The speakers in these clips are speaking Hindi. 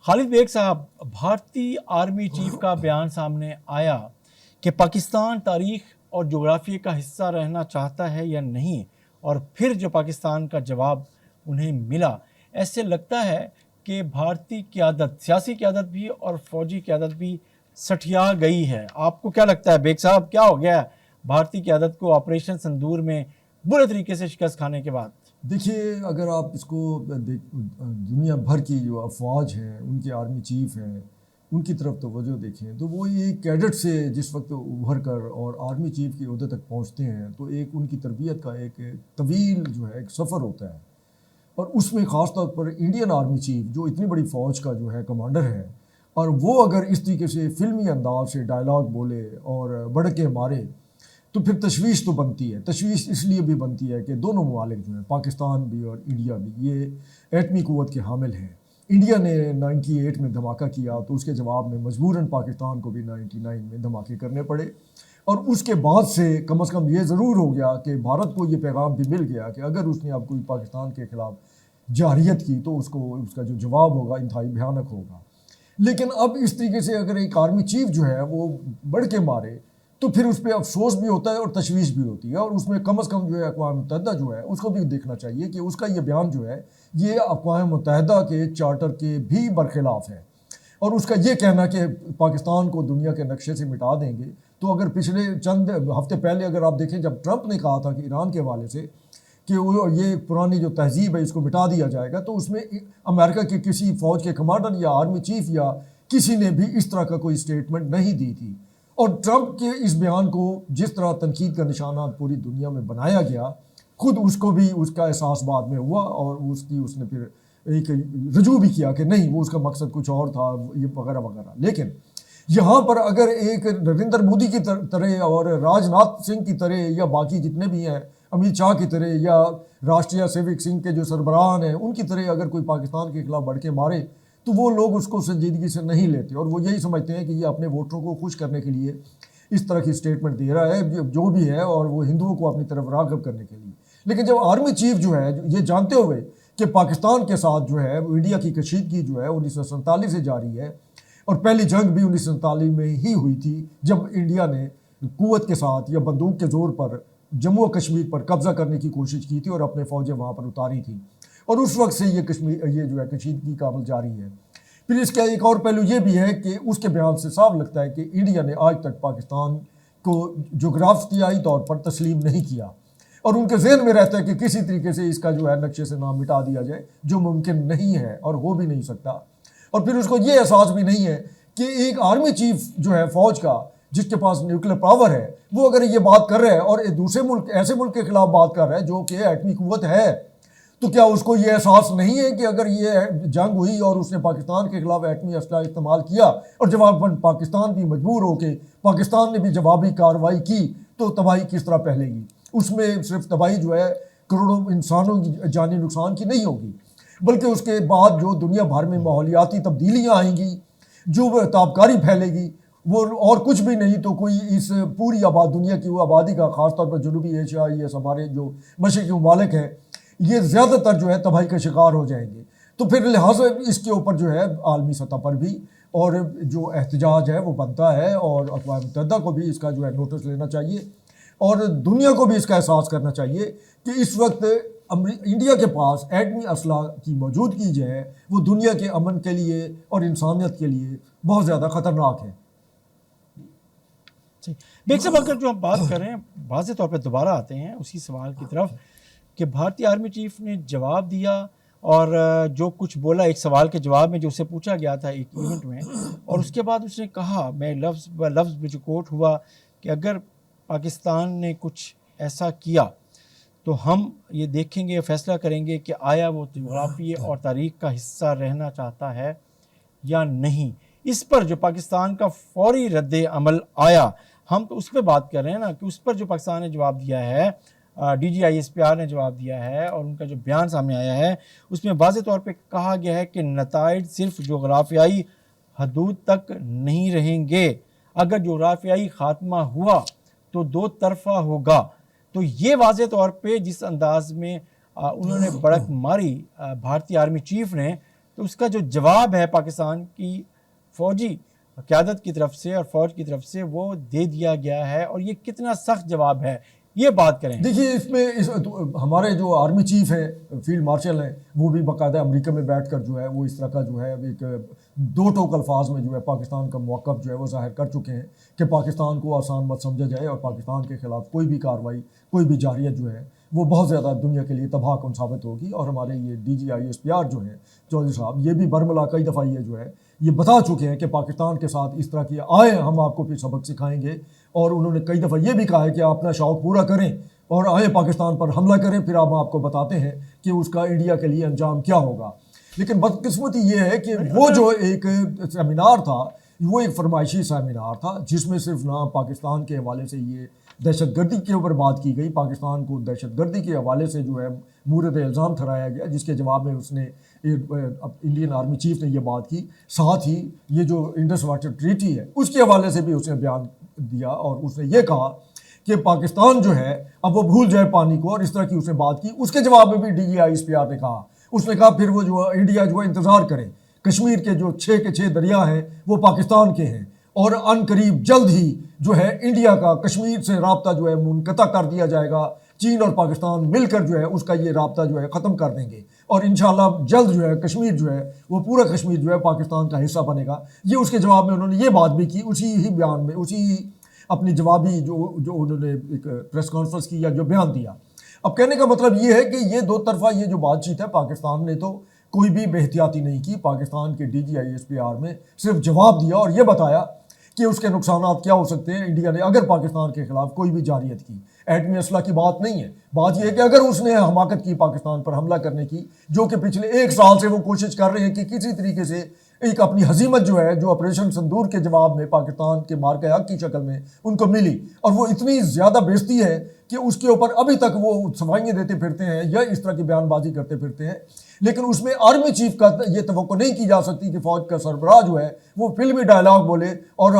खालिद बेग साहब, भारतीय आर्मी चीफ का बयान सामने आया कि पाकिस्तान तारीख और जोग्राफिया का हिस्सा रहना चाहता है या नहीं, और फिर जो पाकिस्तान का जवाब उन्हें मिला, ऐसे लगता है कि भारतीय क़यादत, सियासी क़यादत भी और फौजी क़यादत भी सठिया गई है। आपको क्या लगता है बेग साहब, क्या हो गया है भारतीय क़यादत को ऑपरेशन सिंदूर में बुरे तरीके से शिकस्त खाने के बाद? देखिए, अगर आप इसको दुनिया भर की जो अफवाज हैं, उनके आर्मी चीफ हैं, उनकी तरफ तवज्जो देखें तो वो ये कैडेट से जिस वक्त उभर कर और आर्मी चीफ की ओहदे तक पहुंचते हैं तो एक उनकी तरबियत का एक तवील जो है एक सफ़र होता है। और उसमें ख़ास तौर पर इंडियन आर्मी चीफ जो इतनी बड़ी फ़ौज का जो है कमांडर है, और वो अगर इस तरीके से फ़िल्मी अंदाज से डायलॉग बोले और बढ़ के मारे तो फिर तशवीश तो बनती है। तशवीश इसलिए भी बनती है कि दोनों ममालिक जो हैं, पाकिस्तान भी और इंडिया भी, ये एटमी क़ुव्वत के हामिल हैं। इंडिया ने 98 में धमाका किया तो उसके जवाब में मजबूरन पाकिस्तान को भी 99 में धमाके करने पड़े। और उसके बाद से कम ये ज़रूर हो गया कि भारत को ये पैगाम भी मिल गया कि अगर उसने अब कोई पाकिस्तान के ख़िलाफ़ जारहियत की तो उसको उसका जो जवाब होगा इंतहाई भयानक होगा। लेकिन अब इस तरीके से अगर एक आर्मी चीफ जो है वो बढ़ के मारे तो फिर उस पर अफसोस भी होता है और तशवीश भी होती है। और उसमें कम से कम जो है अक़वाम मुत्तहिदा जो है उसको भी देखना चाहिए कि उसका ये बयान जो है ये अक़वाम मुत्तहिदा के चार्टर के भी बरखिलाफ़ है। और उसका ये कहना कि पाकिस्तान को दुनिया के नक्शे से मिटा देंगे, तो अगर पिछले चंद हफ्ते पहले अगर आप देखें जब ट्रंप ने कहा था कि ईरान के हवाले से कि वो ये पुरानी जो तहजीब है इसको मिटा दिया जाएगा, तो उसमें अमेरिका के किसी फ़ौज के कमांडर या आर्मी चीफ या किसी ने भी इस तरह का कोई स्टेटमेंट नहीं दी थी। और ट्रंप के इस बयान को जिस तरह तनकीद का निशाना पूरी दुनिया में बनाया गया, खुद उसको भी उसका एहसास बाद में हुआ और उसने फिर एक रजू भी किया कि नहीं, वो उसका मकसद कुछ और था, ये वगैरह वगैरह। लेकिन यहाँ पर अगर एक नरेंद्र मोदी की तरह और राजनाथ सिंह की तरह या बाकी जितने भी हैं, अमित शाह की तरह या राष्ट्रीय सेविक सिंह के जो सरबराहान हैं उनकी तरह अगर कोई पाकिस्तान के खिलाफ बढ़ के मारे तो वो लोग उसको संजीदगी से नहीं लेते और वो यही समझते हैं कि ये अपने वोटरों को खुश करने के लिए इस तरह की स्टेटमेंट दे रहा है जो भी है, और वो हिंदुओं को अपनी तरफ राग़िब करने के लिए। लेकिन जब आर्मी चीफ जो है ये जानते हुए कि पाकिस्तान के साथ जो है इंडिया की कशीदगी जो है 1947 से जारी है, और पहली जंग भी 1947 में ही हुई थी जब इंडिया ने कुव्वत के साथ या बंदूक के ज़ोर पर जम्मू और कश्मीर पर कब्ज़ा करने की कोशिश की थी और अपने फ़ौजें वहाँ पर उतारी थी, और उस वक्त से ये जो है कशीदगी का अमल जारी है। फिर इसका एक और पहलू ये भी है कि उसके बयान से साफ लगता है कि इंडिया ने आज तक पाकिस्तान को जोग्राफियाई तौर पर तस्लीम नहीं किया, और उनके जहन में रहता है कि किसी तरीके से इसका जो है नक्शे से नाम मिटा दिया जाए, जो मुमकिन नहीं है और हो भी नहीं सकता। और फिर उसको ये एहसास भी नहीं है कि एक आर्मी चीफ जो है फ़ौज का, जिसके पास न्यूक्लियर पावर है, वो अगर ये बात कर रहा है और दूसरे मुल्क, ऐसे मुल्क के खिलाफ बात कर रहा है जो कि एटमी कुव्वत है, तो क्या उसको ये एहसास नहीं है कि अगर ये जंग हुई और उसने पाकिस्तान के खिलाफ एटमी असला इस्तेमाल किया और जवाबन पाकिस्तान भी मजबूर होके पाकिस्तान ने भी जवाबी कार्रवाई की तो तबाही किस तरह फैलेगी? उसमें सिर्फ तबाही जो है करोड़ों इंसानों की जानी नुकसान की नहीं होगी, बल्कि उसके बाद जो दुनिया भर में माहौलियाती तब्दीलियाँ आएंगी, जो ताबकारी फैलेगी, वो और कुछ भी नहीं तो कोई इस पूरी दुनिया की वो आबादी का, ख़ासतौर पर जनूबी एशिया, ये हमारे जो मशरक़ी ममालिक हैं, ये ज़्यादातर जो है तबाही का शिकार हो जाएंगे। तो फिर लिहाजा इसके ऊपर जो है आलमी सतह पर भी और जो एहतजाज है वो बनता है, और अक़वाम मुत्तहिदा को भी इसका जो है नोटिस लेना चाहिए और दुनिया को भी इसका एहसास करना चाहिए कि इस वक्त इंडिया के पास एटमी असला की मौजूदगी जो है वो दुनिया के अमन के लिए और इंसानियत के लिए बहुत ज़्यादा ख़तरनाक है। बेग साहब, अगर जो हम बात करें वाज़े तौर पर दोबारा आते हैं उसी सवाल की तरफ कि भारतीय आर्मी चीफ ने जवाब दिया और जो कुछ बोला एक सवाल के जवाब में जो उससे पूछा गया था एक इवेंट में, और उसके बाद उसने कहा, मैं लफ्ज़ ब लफ्ज़ में जो कोट हुआ कि अगर पाकिस्तान ने कुछ ऐसा किया तो हम ये देखेंगे, फैसला करेंगे कि आया वो जोग्राफिया और तारीख़ का हिस्सा रहना चाहता है या नहीं। इस पर जो पाकिस्तान का फ़ौरी रद्द अमल आया, हम तो उस पर बात कर रहे हैं ना कि उस पर जो पाकिस्तान ने जवाब दिया है, DGISPR ने जवाब दिया है और उनका जो बयान सामने आया है उसमें वाज़े तौर पे कहा गया है कि नताइज सिर्फ जोग्राफियाई हदूद तक नहीं रहेंगे, अगर जोग्राफियाई ख़ात्मा हुआ तो दो तरफ़ा होगा। तो ये वाज़े तौर पे जिस अंदाज में उन्होंने बड़क मारी भारतीय आर्मी चीफ ने, तो उसका जो जवाब है पाकिस्तान की फ़ौजी क़यादत की तरफ से और फ़ौज की तरफ से वो दे दिया गया है, और ये कितना सख्त जवाब है, ये बात करें। देखिए इसमें तो हमारे जो आर्मी चीफ है, फील्ड मार्शल हैं, वो भी बाकायदा अमेरिका में बैठकर जो है वो इस तरह का जो है एक दो टोक अल्फाज में जो है पाकिस्तान का मौक़िफ़ जो है वो ज़ाहिर कर चुके हैं कि पाकिस्तान को आसान मत समझा जाए और पाकिस्तान के ख़िलाफ़ कोई भी कार्रवाई, कोई भी जारियत जो है वो बहुत ज़्यादा दुनिया के लिए तबाहकुन साबित होगी। और हमारे ये DGISPR जो है चौधरी साहब, ये भी बरमला कई दफ़ा ये जो है ये बता चुके हैं कि पाकिस्तान के साथ इस तरह की आए हम आपको फिर सबक सिखाएंगे। और उन्होंने कई दफ़ा ये भी कहा है कि आप अपना शौक़ पूरा करें और आए पाकिस्तान पर हमला करें, फिर हम आपको बताते हैं कि उसका इंडिया के लिए अंजाम क्या होगा। लेकिन बदकिस्मती ये है कि वो जो एक सेमिनार था वो एक फरमाइशी सेमिनार था जिसमें सिर्फ ना पाकिस्तान के हवाले से ये दहशतगर्दी के ऊपर बात की गई, पाकिस्तान को दहशतगर्दी के हवाले से जो है मूरद इल्ज़ाम ठहराया गया, जिसके जवाब में उसने इंडियन आर्मी चीफ ने ये बात की। साथ ही ये जो इंडस वाटर ट्रीटी है उसके हवाले से भी उसने बयान दिया और उसने ये कहा कि पाकिस्तान जो है अब वो भूल जाए पानी को, और इस तरह की उसने बात की। उसके जवाब में भी DGISPR ने कहा, उसने कहा फिर वो जो इंडिया जो है इंतज़ार करे, कश्मीर के जो 6 के 6 दरिया हैं वो पाकिस्तान के हैं और अनकरीब जल्द ही जो है इंडिया का कश्मीर से राब्ता जो है मुनक़ता कर दिया जाएगा। चीन और पाकिस्तान मिलकर जो है उसका ये राब्ता जो है ख़त्म कर देंगे और इंशाल्लाह जल्द जो है कश्मीर जो है वो पूरा कश्मीर जो है पाकिस्तान का हिस्सा बनेगा। ये उसके जवाब में उन्होंने ये बात भी की, उसी ही बयान में, उसी अपनी जवाबी जो उन्होंने एक प्रेस कॉन्फ्रेंस की या जो बयान दिया। अब कहने का मतलब ये है कि ये दो तरफा ये जो बातचीत है, पाकिस्तान ने तो कोई भी बेहतियाती नहीं की। पाकिस्तान के DGISPR में सिर्फ जवाब दिया और ये बताया कि उसके नुकसान क्या हो सकते हैं इंडिया ने अगर पाकिस्तान के खिलाफ कोई भी जारियत की। एटमी असला की बात नहीं है, बात यह है कि अगर उसने हमाकत की पाकिस्तान पर हमला करने की, जो कि पिछले 1 साल से वो कोशिश कर रहे हैं कि किसी तरीके से एक अपनी हजीमत जो है जो ऑपरेशन संदूर के जवाब में पाकिस्तान के मार्के हक की शक्ल में उनको मिली, और वो इतनी ज़्यादा बेइज्जती है कि उसके ऊपर अभी तक वो सफाइयाँ देते फिरते हैं या इस तरह की बयानबाजी करते फिरते हैं। लेकिन उसमें आर्मी चीफ का ये तवक्को नहीं की जा सकती कि फ़ौज का सरबराह जो है वो फिल्मी डायलॉग बोले और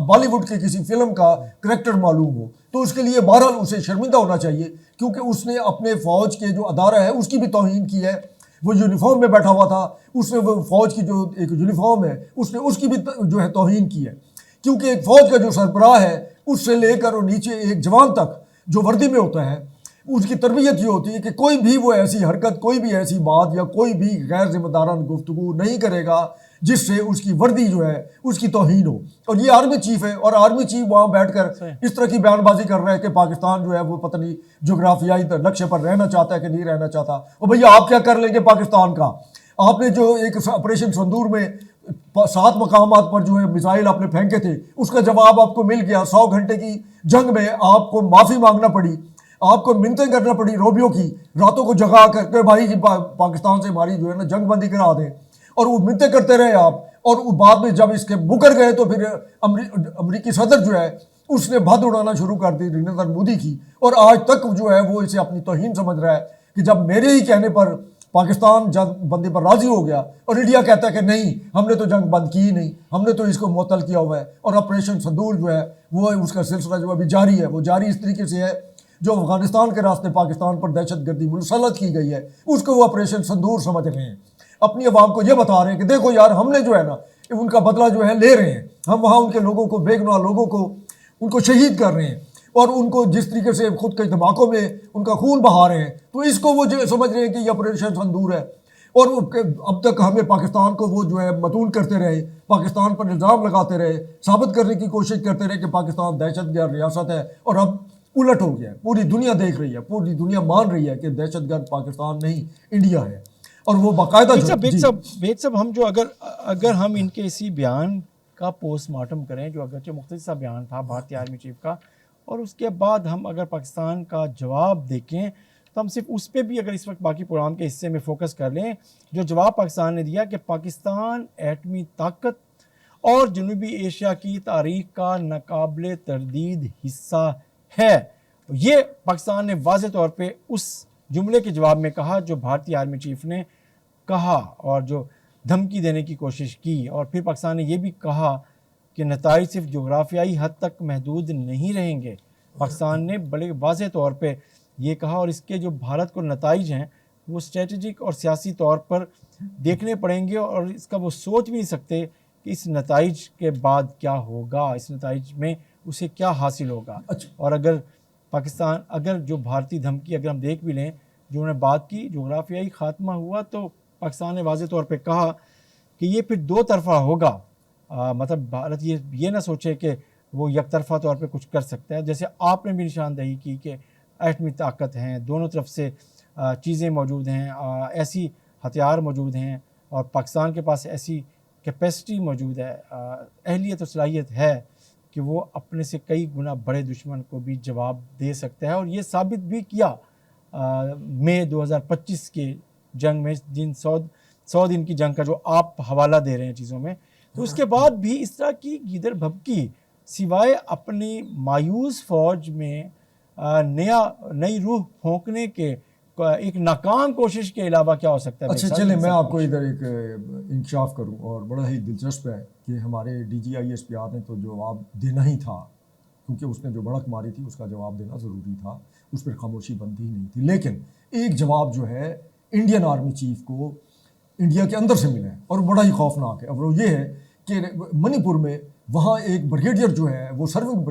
बॉलीवुड के किसी फिल्म का करैक्टर मालूम हो। तो उसके लिए बहरहाल उसे शर्मिंदा होना चाहिए, क्योंकि उसने अपने फ़ौज के जो अदारा है उसकी भी तौहीन की है। वो यूनिफॉर्म में बैठा हुआ था, उसने वो फ़ौज की जो एक यूनिफॉर्म है उसने उसकी भी जो है तौहीन की है, क्योंकि एक फ़ौज का जो सरबराह है उससे लेकर और नीचे एक जवान तक जो वर्दी में होता है उसकी तरबियत ये होती है कि कोई भी वो ऐसी हरकत, कोई भी ऐसी बात या कोई भी गैर जिम्मेदाराना गुफ्तगू नहीं करेगा जिससे उसकी वर्दी जो है उसकी तौहीन हो। और ये आर्मी चीफ है और आर्मी चीफ वहाँ बैठकर इस तरह की बयानबाजी कर रहा है कि पाकिस्तान जो है वो पता नहीं जोग्राफियाई लक्ष्य पर रहना चाहता है कि नहीं रहना चाहता। और भैया आप क्या कर लेंगे पाकिस्तान का? आपने जो एक ऑपरेशन संदूर में 7 मकामात पर जो है मिसाइल आपने फेंके थे, उसका जवाब आपको मिल गया। 100 घंटे की जंग में आपको माफ़ी मांगना पड़ी, आपको मिन्नतें करना पड़ी रोबियों की, रातों को जगा करके भाई जी पाकिस्तान से हमारी जो है ना जंग बंदी करा दें, और वो मिन्नतें करते रहे आप। और बाद में जब इसके मुकर गए तो फिर अमरीकी सदर जो है उसने भद उड़ाना शुरू कर दी नरेंद्र मोदी की, और आज तक जो है वो इसे अपनी तौहीन समझ रहा है कि जब मेरे ही कहने पर पाकिस्तान जंग बंदी पर राजी हो गया और इंडिया कहता है कि नहीं हमने तो जंग बंद की ही नहीं, हमने तो इसको मुअत्तल किया हुआ है। और ऑपरेशन संदूर जो है वो उसका सिलसिला जो अभी जारी है, वो जारी इस तरीके से है जो अफगानिस्तान के रास्ते पाकिस्तान पर दहशतगर्दी मुसल्लत की गई है उसको वो ऑपरेशन संदूर समझ रहे हैं। अपनी आवाम को ये बता रहे हैं कि देखो यार हमने जो है ना उनका बदला जो है ले रहे हैं, हम वहाँ उनके लोगों को, बेगुनाह लोगों को उनको शहीद कर रहे हैं और उनको जिस तरीके से खुद के धमाकों में उनका खून बहा रहे हैं, तो इसको वो जो समझ रहे हैं कि ये ऑपरेशन संदूर है। और अब तक हमें पाकिस्तान को वो जो है मतून करते रहे, पाकिस्तान पर इल्ज़ाम लगाते रहे, साबित करने की कोशिश करते रहे कि पाकिस्तान दहशतगर्द रियासत है, और अब उलट हो गया है। पूरी दुनिया देख रही है, पूरी दुनिया मान रही है कि दहशतगर्द पाकिस्तान नहीं इंडिया है। और वो बाकायदा सब हम जो अगर हम इनके इसी बयान का पोस्टमार्टम करें जो अगरचे मुख्तसर सा बयान था भारतीय आर्मी चीफ का, और उसके बाद हम अगर पाकिस्तान का जवाब देखें तो हम सिर्फ उस पर भी अगर इस वक्त बाकी प्रोग्राम के हिस्से में फोकस कर लें, जो जवाब पाकिस्तान ने दिया कि पाकिस्तान एटमी ताकत और जनूबी एशिया की तारीख का नाकाबिले तरदीद हिस्सा है। ये पाकिस्तान ने वाज़ेह तौर पे उस जुमले के जवाब में कहा जो भारतीय आर्मी चीफ ने कहा और जो धमकी देने की कोशिश की। और फिर पाकिस्तान ने यह भी कहा कि नताइज सिर्फ जोग्राफियाई हद तक महदूद नहीं रहेंगे। पाकिस्तान ने बड़े वाज़ेह तौर पे ये कहा, और इसके जो भारत को नताइज हैं वो स्ट्रेटजिक और सियासी तौर पर देखने पड़ेंगे और इसका वो सोच भी नहीं सकते कि इस नताइज के बाद क्या होगा, इस नताइज में उसे क्या हासिल होगा। अच्छा। और अगर पाकिस्तान, अगर जो भारतीय धमकी अगर हम देख भी लें, जो उन्होंने बात की, जोग्राफियाई खात्मा हुआ तो पाकिस्तान ने वाज़ेह तौर पे कहा कि ये फिर दो तरफ़ा होगा। मतलब भारत ये ना सोचे कि वो एक तरफ़ा तौर पे कुछ कर सकता है। जैसे आपने भी निशानदही की कि एटमी ताकत हैं, दोनों तरफ से चीज़ें मौजूद हैं, ऐसी हथियार मौजूद हैं और पाकिस्तान के पास ऐसी कैपेसिटी मौजूद है, अहलियत और सलाहियत है कि वो अपने से कई गुना बड़े दुश्मन को भी जवाब दे सकता है। और ये साबित भी किया मई 2025 के जंग में, जिन 100 दिन की जंग का जो आप हवाला दे रहे हैं चीज़ों में, तो उसके बाद भी इस तरह की गीदड़ भभकी सिवाय अपनी मायूस फ़ौज में नई रूह फूंकने के एक नाकाम कोशिश के अलावा क्या हो सकता है? अच्छा चले, मैं आपको इधर एक इंकशाफ करूं, और बड़ा ही दिलचस्प है कि हमारे DGISPR ने तो जवाब देना ही था, क्योंकि उसने जो भड़क मारी थी उसका जवाब देना ज़रूरी था, उस पर खामोशी बनती ही नहीं थी। लेकिन एक जवाब जो है इंडियन आर्मी चीफ को इंडिया के अंदर से मिला है और बड़ा ही खौफनाक है। अब वो ये है कि मणिपुर में वहाँ एक ब्रिगेडियर जो है वो सर्विंग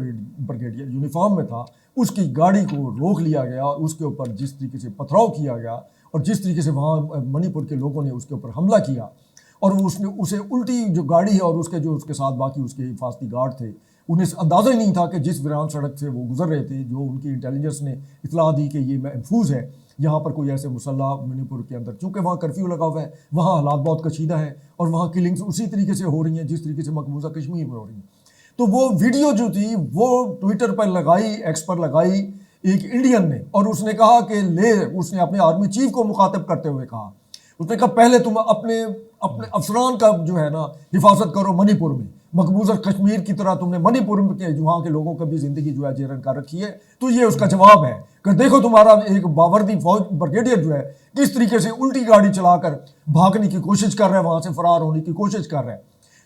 ब्रिगेडियर यूनिफॉर्म में था, उसकी गाड़ी को रोक लिया गया और उसके ऊपर जिस तरीके से पथराव किया गया और जिस तरीके से वहाँ मणिपुर के लोगों ने उसके ऊपर हमला किया, और उसने उसे उल्टी जो गाड़ी है और उसके साथ बाकी उसके हिफाजती गार्ड थे, उन्हें अंदाज़ा ही नहीं था कि जिस वीरान सड़क से वो गुजर रहे थे, जो उनकी इंटेलिजेंस ने इतला दी कि ये महफूज है, यहाँ पर कोई ऐसे मुसल्ला मणिपुर के अंदर, चूँकि वहाँ कर्फ्यू लगा हुआ है, वहाँ हालात बहुत कशीदा है और वहाँ किलिंग्स उसी तरीके से हो रही हैं जिस तरीके से मकबूजा कश्मीर में हो रही हैं। तो वो वीडियो जो थी वो ट्विटर पर लगाई, एक्स पर लगाई एक इंडियन ने, और उसने कहा कि उसने अपने आर्मी चीफ को मुखातिब करते हुए कहा, उसने कहा पहले तुम अपने अफसरान का जो है ना हिफाजत करो मणिपुर में, मकबूजा कश्मीर की तरह तुमने मणिपुर के वहाँ के लोगों की भी ज़िंदगी जो है जेरन कर रखी है। तो ये उसका जवाब है कि देखो तुम्हारा एक बावर्दी फौज ब्रिगेडियर जो है किस तरीके से उल्टी गाड़ी चलाकर भागने की कोशिश कर रहा है, वहाँ से फरार होने की कोशिश कर रहा है।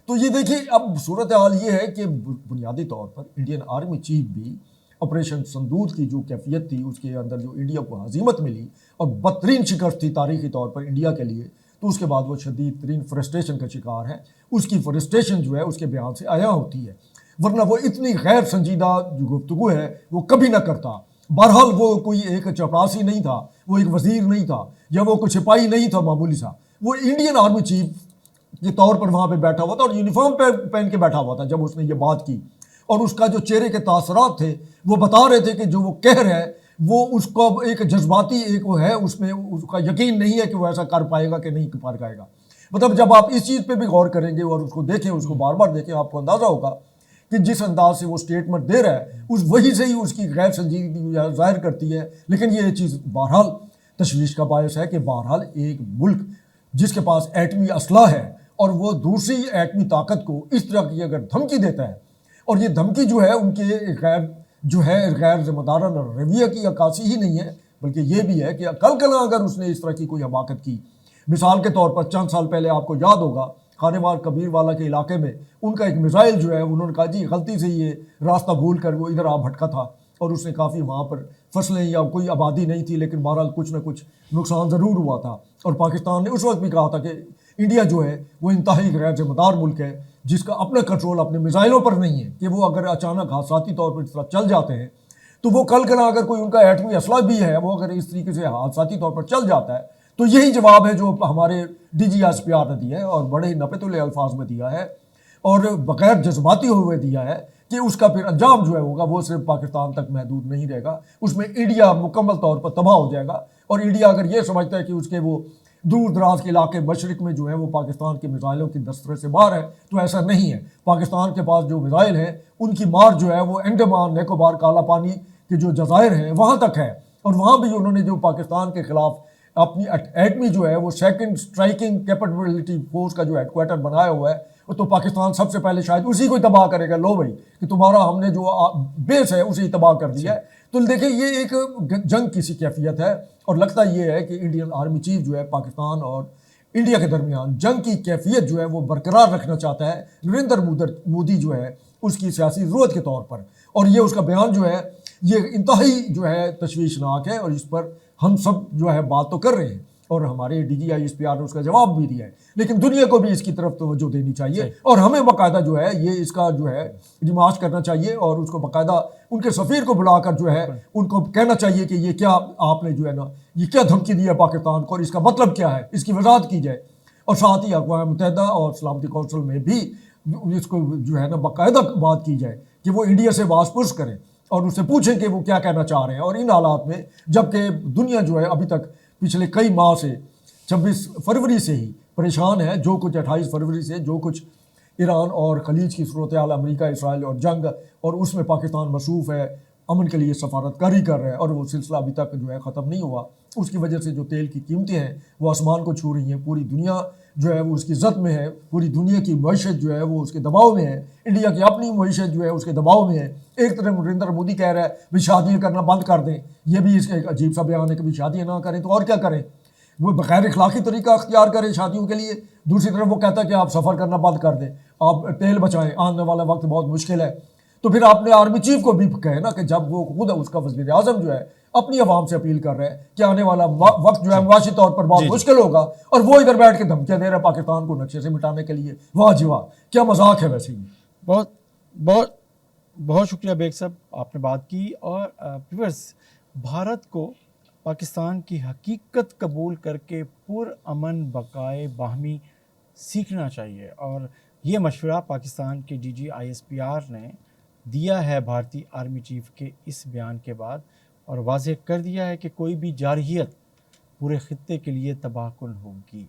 तो ये देखिए, अब सूरत हाल ये है कि बुनियादी तौर पर इंडियन आर्मी चीफ भी ऑपरेशन संदूर की जो कैफियत थी उसके अंदर जो इंडिया को हजीमत मिली और बदतरीन शिकस्त थी तारीखी तौर पर इंडिया के लिए, तो उसके बाद वो शदीद तरीन फ्रस्ट्रेशन का शिकार है। उसकी फ्रस्ट्रेशन जो है उसके बयान से आया होती है, वरना वो इतनी गैर संजीदा जो गुफ्तगू है वो कभी ना करता। बहरहाल वो कोई एक चपरासी नहीं था, वो एक वजीर नहीं था, या वो कोई सिपाही नहीं था मामूली सा, वो इंडियन आर्मी चीफ के तौर पर वहाँ पे बैठा हुआ था और यूनिफॉर्म पहन के बैठा हुआ था जब उसने ये बात की। और उसका जो चेहरे के तासरात थे वो बता रहे थे कि जो वो कह रहा है वो उसको एक जज्बाती एक वो है, उसमें उसका यकीन नहीं है कि वो ऐसा कर पाएगा कि नहीं कर पाएगा। मतलब जब आप इस चीज़ पे भी गौर करेंगे और उसको देखें, उसको बार बार देखें, आपको अंदाज़ा होगा कि जिस अंदाज से वो स्टेटमेंट दे रहा है उस वही से ही उसकी गैर संजीदगी जाहिर करती है। लेकिन ये चीज़ बहरहाल तशवीश का बायस है कि बहरहाल एक मुल्क जिसके पास एटमी असला है और वो दूसरी एटमी ताकत को इस तरह की अगर धमकी देता है, और ये धमकी जो है उनके गैर जिम्मेदाराना रवैया की अक्कासी ही नहीं है, बल्कि ये भी है कि कल अगर उसने इस तरह की कोई हमाकत की, मिसाल के तौर पर चंद साल पहले आपको याद होगा खानेवाल कबीरवाला के इलाके में उनका एक मिसाइल जो है उन्होंने कहा जी गलती से ये रास्ता भूल कर वो इधर आ भटका था, और उसने काफ़ी वहाँ पर फसलें या कोई आबादी नहीं थी, लेकिन बहरहाल कुछ ना कुछ नुकसान ज़रूर हुआ था। और पाकिस्तान ने उस वक्त भी कहा था कि इंडिया जो है वो इंतहाई गैर जिम्मेदार मुल्क है जिसका अपना कंट्रोल अपने मिसाइलों पर नहीं है, कि वो अगर अचानक हादसाती तौर पर इस तरह चल जाते हैं तो वो कल अगर कोई उनका एटमी असला भी है वो अगर इस तरीके से हादसाती तौर पर चल जाता है, तो यही जवाब है जो हमारे DGISPR ने दिया है और बड़े ही नपतुले अल्फाज में दिया है और बगैर जज्बाती हुए दिया है कि उसका फिर अंजाम जो है होगा वो सिर्फ पाकिस्तान तक महदूद नहीं रहेगा, उसमें इंडिया मुकम्मल तौर पर तबाह हो जाएगा। और इंडिया अगर ये समझता है कि उसके वो दूर दराज के इलाके मशरक़ में जो है वो पाकिस्तान के मिसाइलों की दस्तरे से बाहर है, तो ऐसा नहीं है। पाकिस्तान के पास जो मिसाइल हैं उनकी मार जो है वो अंडमान निकोबार काला पानी के जो जज़ायर हैं वहाँ तक है, और वहाँ भी उन्होंने जो पाकिस्तान के खिलाफ अपनी एटमी जो है वो सेकंड स्ट्राइकिंग कैपेबिलिटी फोर्स का जो हेडक्वार्टर बनाया हुआ है, तो पाकिस्तान सबसे पहले शायद उसी को तबाह करेगा। लो भाई कि तुम्हारा हमने जो बेस है उसे तबाह कर दिया है। तो देखिए ये एक जंग की सी कैफियत है, और लगता ये है कि इंडियन आर्मी चीफ जो है पाकिस्तान और इंडिया के दरमियान जंग की कैफियत जो है वो बरकरार रखना चाहता है नरेंद्र मोदी जो है उसकी सियासी ज़रूरत के तौर पर। और ये उसका बयान जो है ये इंतहाई जो है तशवीशनाक है, और इस पर हम सब जो है बात तो कर रहे हैं। और हमारे DGISPR ने उसका जवाब भी दिया है, लेकिन दुनिया को भी इसकी तरफ तवज्जो देनी चाहिए और हमें बाकायदा जो है ये इसका जो है रिमार्च करना चाहिए और उसको बाकायदा उनके सफ़ीर को बुलाकर जो है उनको कहना चाहिए कि ये क्या आपने जो है ना ये क्या धमकी दी है पाकिस्तान को और इसका मतलब क्या है, इसकी वजाहत की जाए। और साथ ही अक़वाम मुत्तहिदा और सलामती कौंसिल में भी इसको जो है ना बाकायदा बात की जाए कि वो इंडिया से वासपुरस करें और उससे पूछें कि वो क्या कहना चाह रहे हैं। और इन हालात में जबकि दुनिया जो है अभी तक पिछले कई माह से 26 फरवरी से ही परेशान है, जो कुछ 28 फरवरी से जो कुछ ईरान और खलीज की सूरत हाल, अमरीका इसराइल और जंग, और उसमें पाकिस्तान मसरूफ़ है, अमन के लिए सफारतकारी कर रहा है और वो सिलसिला अभी तक जो है ख़त्म नहीं हुआ। उसकी वजह से जो तेल की कीमतें हैं वो आसमान को छू रही हैं, पूरी दुनिया जो है वो उसकी ज़द में है, पूरी दुनिया की मईशत जो है वो उसके दबाव में है, इंडिया की अपनी मईशत जो है उसके दबाव में है। एक तरफ नरेंद्र मोदी कह रहा है भाई शादियाँ करना बंद कर दें, ये भी इसका एक अजीब सा बयान है कि भाई शादियाँ ना करें तो और क्या करें, वो बगैर इखलाकी तरीका अख्तियार करें शादियों के लिए। दूसरी तरफ वो कहता है कि आप सफ़र करना बंद कर दें, आप तेल बचाएं, आने वाला वक्त बहुत मुश्किल है। तो फिर आपने आर्मी चीफ को भी कहे ना कि जब वो खुद उसका वज़ीर आज़म जो है अपनी आवाम से अपील कर रहे हैं कि आने वाला वक्त जो है मुआशी तौर पर बहुत मुश्किल होगा, और वो इधर बैठ के धमकियाँ दे रहे हैं पाकिस्तान को नक्शे से मिटाने के लिए। वाह जी वाह, क्या मजाक है वैसे ही। बहुत बहुत बहुत शुक्रिया बेग साहब, आपने बात की। और व्यूअर्स, भारत को पाकिस्तान की हकीकत कबूल करके पुरअमन बकाए बाहमी सीखना चाहिए, और ये मशवरा पाकिस्तान के DGISPR ने दिया है भारतीय आर्मी चीफ के इस बयान के बाद, और वाज़ेह कर दिया है कि कोई भी जारहियत पूरे ख़ित्ते के लिए तबाहकुन होगी।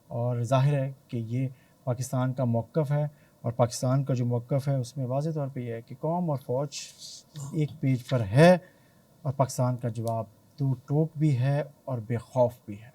और ज़ाहिर है कि ये पाकिस्तान का मौक़िफ़ है, और पाकिस्तान का जो मौक़िफ़ है उसमें वाज़ेह तौर पे ये है कि कौम और फ़ौज एक पेज पर है, और पाकिस्तान का जवाब दो टोक भी है और बेखौफ भी है।